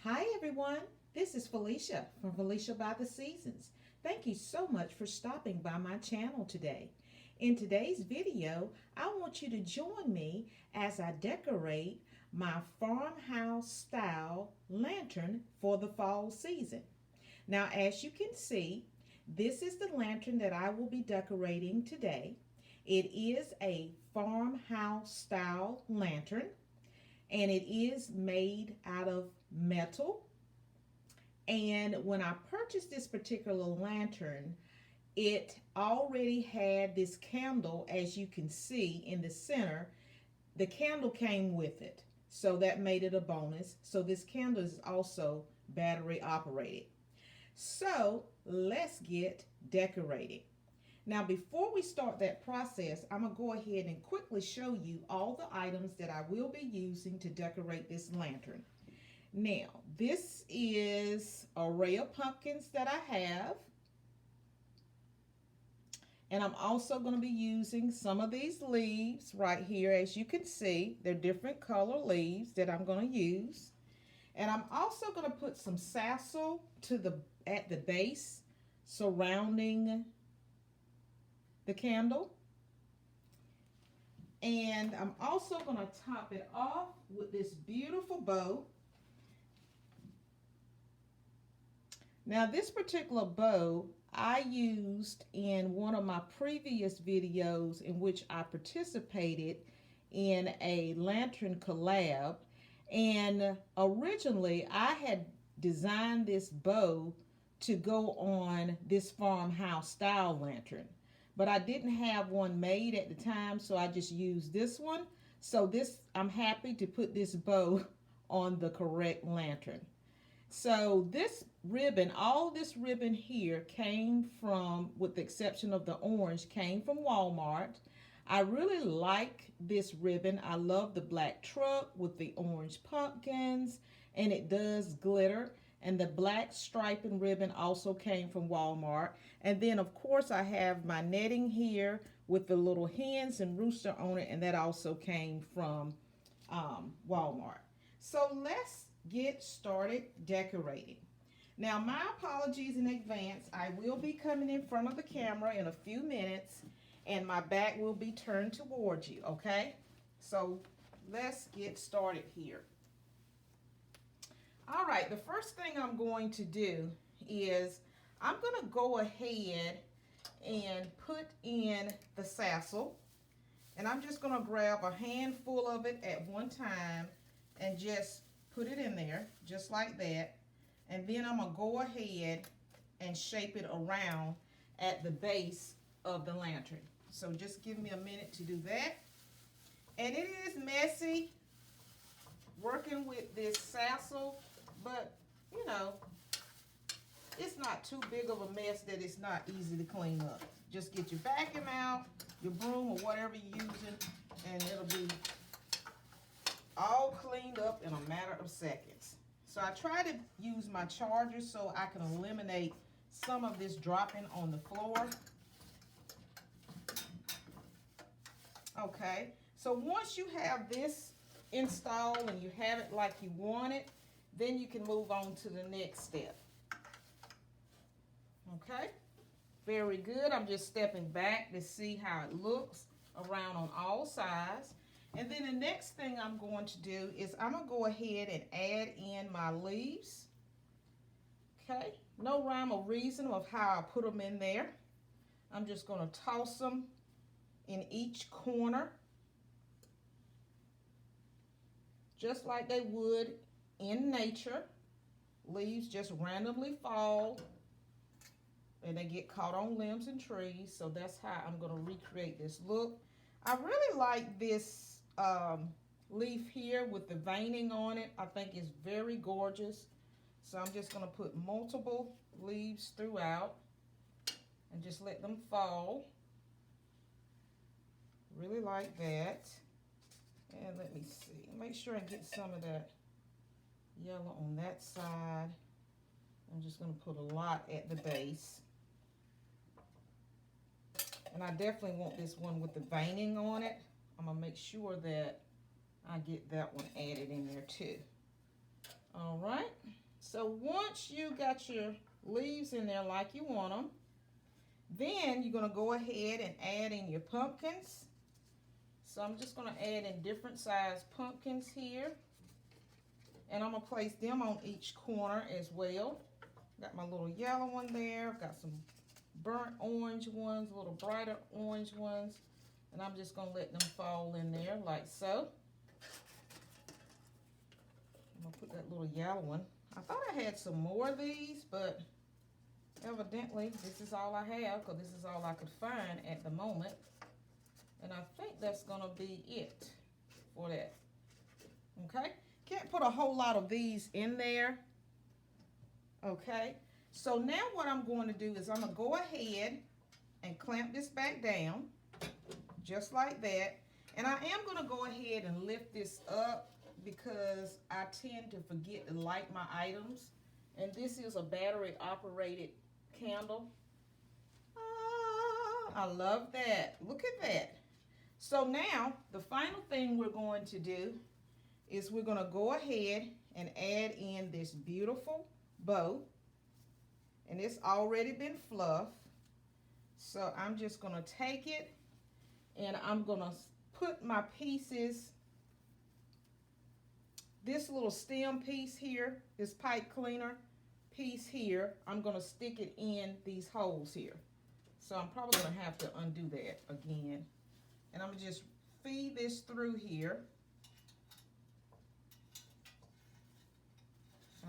Hi everyone, this is Felicia from Felicia by the Seasons. Thank you so much for stopping by my channel today. In today's video, I want you to join me as I decorate my farmhouse style lantern for the fall season. Now, as you can see, this is the lantern that I will be decorating today. It is a farmhouse style lantern and it is made out of metal. And when I purchased this particular lantern, it already had this candle, as you can see in the center. The candle came with it, so that made it a bonus. So this candle is also battery operated. So let's get decorating. Now, before we start that process, I'm going to go ahead and quickly show you all the items that I will be using to decorate this lantern. Now, this is an array of pumpkins that I have. And I'm also going to be using some of these leaves right here. As you can see, they're different color leaves that I'm going to use. And I'm also going to put some sassil at the base surrounding the candle. And I'm also going to top it off with this beautiful bow. Now, this particular bow I used in one of my previous videos in which I participated in a lantern collab. And originally I had designed this bow to go on this farmhouse style lantern, but I didn't have one made at the time, so I just used this one. So I'm happy to put this bow on the correct lantern. So this ribbon, all this ribbon here came from, with the exception of the orange, came from Walmart. I really like this ribbon. I love the black truck with the orange pumpkins, and it does glitter. And the black striping ribbon also came from Walmart. And then, of course, I have my netting here with the little hens and rooster on it, and that also came from Walmart. So let's get started decorating. Now, my apologies in advance. I will be coming in front of the camera in a few minutes, and my back will be turned towards you, okay? So let's get started here. All right, the first thing I'm going to do is I'm going to go ahead and put in the sassil, and I'm just going to grab a handful of it at one time and just put it in there just like that. And then I'm going to go ahead and shape it around at the base of the lantern. So just give me a minute to do that. And it is messy working with this sassil, but you know, it's not too big of a mess that it's not easy to clean up. Just get your vacuum out, your broom or whatever you're using, and it'll be all cleaned up in a matter of seconds. So I try to use my charger so I can eliminate some of this dropping on the floor. Okay, so once you have this installed and you have it like you want it, then you can move on to the next step. Okay, very good. I'm just stepping back to see how it looks around on all sides. And then the next thing I'm going to do is I'm going to go ahead and add in my leaves. Okay, no rhyme or reason of how I put them in there. I'm just going to toss them in each corner, just like they would in nature. Leaves just randomly fall and they get caught on limbs and trees. So that's how I'm going to recreate this look. I really like this leaf here with the veining on it. I think it's very gorgeous. So I'm just going to put multiple leaves throughout and just let them fall. Really like that. And let me see, make sure I get some of that yellow on that side. I'm just going to put a lot at the base. And I definitely want this one with the veining on it. I'm going to make sure that I get that one added in there too. All right. So once you got your leaves in there like you want them, then you're going to go ahead and add in your pumpkins. So I'm just going to add in different size pumpkins here. And I'm going to place them on each corner as well. Got my little yellow one there. Got some burnt orange ones, a little brighter orange ones. And I'm just going to let them fall in there like so. I'm going to put that little yellow one. I thought I had some more of these, but evidently this is all I have because this is all I could find at the moment. And I think that's going to be it for that. Okay? Can't put a whole lot of these in there. Okay? So now what I'm going to do is I'm going to go ahead and clamp this back down. Just like that. And I am going to go ahead and lift this up because I tend to forget to light my items. And this is a battery operated candle. I love that. Look at that. So now the final thing we're going to do is we're going to go ahead and add in this beautiful bow. And it's already been fluffed. So I'm just going to take it and I'm going to put my pieces, this little stem piece here, this pipe cleaner piece here, I'm going to stick it in these holes here. So I'm probably going to have to undo that again. And I'm going to just feed this through here.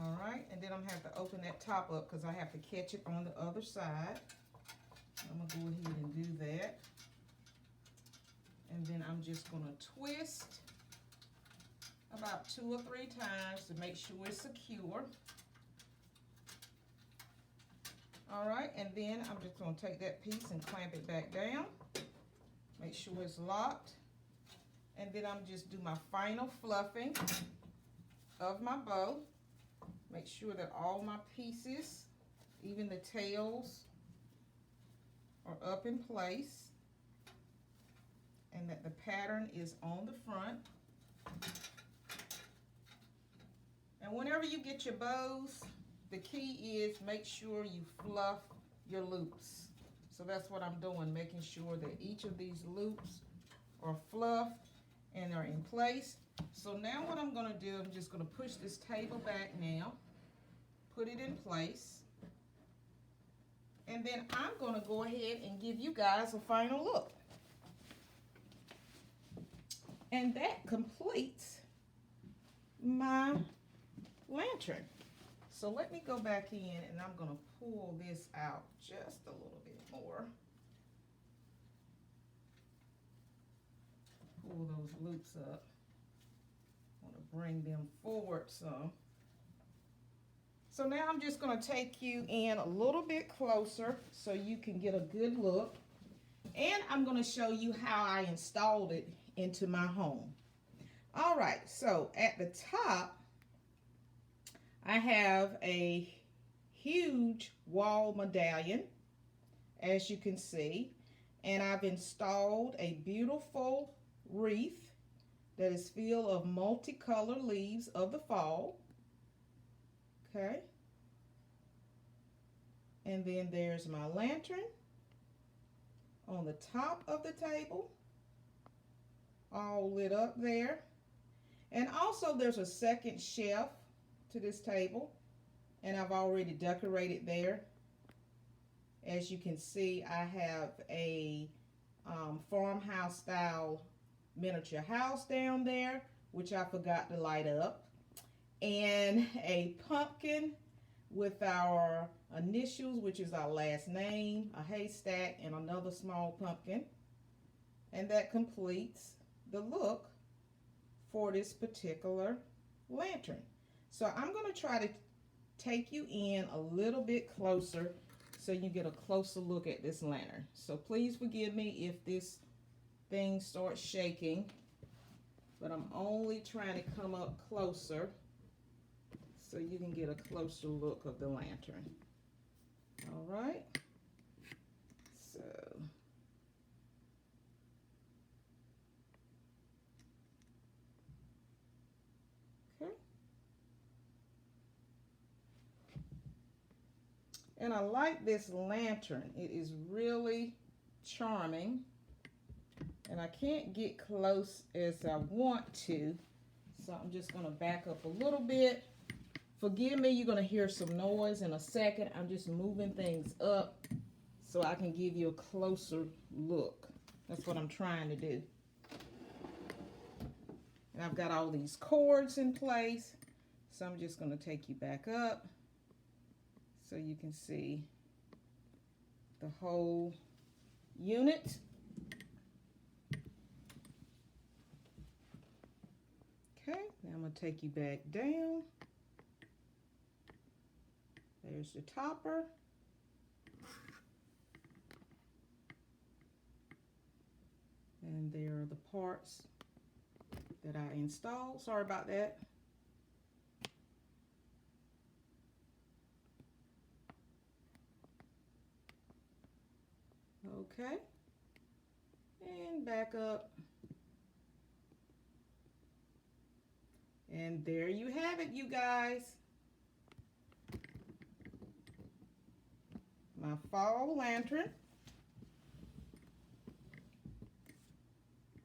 All right, and then I'm going to have to open that top up because I have to catch it on the other side. I'm going to go ahead and do that. And then I'm just going to twist about 2 or 3 times to make sure it's secure. All right, and then I'm just going to take that piece and clamp it back down. Make sure it's locked. And then I'm just do my final fluffing of my bow. Make sure that all my pieces, even the tails, are up in place. And that the pattern is on the front. And whenever you get your bows, the key is make sure you fluff your loops. So that's what I'm doing, making sure that each of these loops are fluffed and are in place. So now what I'm going to do, I'm just going to push this table back now, put it in place, and then I'm going to go ahead and give you guys a final look. And that completes my lantern. So let me go back in and I'm going to pull this out just a little bit more. Pull those loops up. I want to bring them forward some. So now I'm just going to take you in a little bit closer so you can get a good look. And I'm going to show you how I installed it into my home. All right, so at the top, I have a huge wall medallion, as you can see, and I've installed a beautiful wreath that is filled of multicolored leaves of the fall. Okay. And then there's my lantern on the top of the table, all lit up there. And also there's a second shelf to this table, and I've already decorated there. As you can see, I have a farmhouse style miniature house down there, which I forgot to light up, and a pumpkin with our initials, which is our last name, a haystack, and another small pumpkin. And that completes the look for this particular lantern. So I'm going to try to take you in a little bit closer so you get a closer look at this lantern. So please forgive me if this thing starts shaking, but I'm only trying to come up closer so you can get a closer look of the lantern. All right. So okay. And I like this lantern. It is really charming. And I can't get close as I want to. So I'm just going to back up a little bit. Forgive me, you're going to hear some noise in a second. I'm just moving things up so I can give you a closer look. That's what I'm trying to do. And I've got all these cords in place. So I'm just going to take you back up so you can see the whole unit. Okay, now I'm going to take you back down. There's the topper. And there are the parts that I installed. Sorry about that. Okay. And back up. And there you have it, you guys. My fall lantern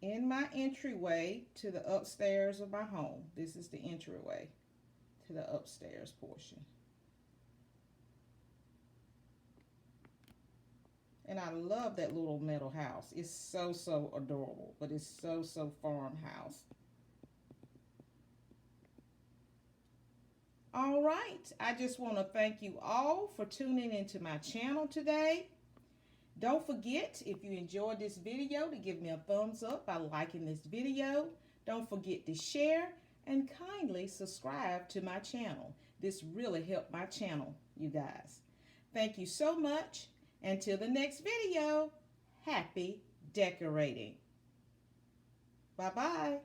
in my entryway to the upstairs of my home. This is the entryway to the upstairs portion. And I love that little metal house. It's so, so adorable, but it's so, so farmhouse. All right, I just want to thank you all for tuning into my channel today. Don't forget, if you enjoyed this video, to give me a thumbs up by liking this video. Don't forget to share and kindly subscribe to my channel. This really helped my channel, you guys. Thank you so much. Until the next video, happy decorating. Bye-bye.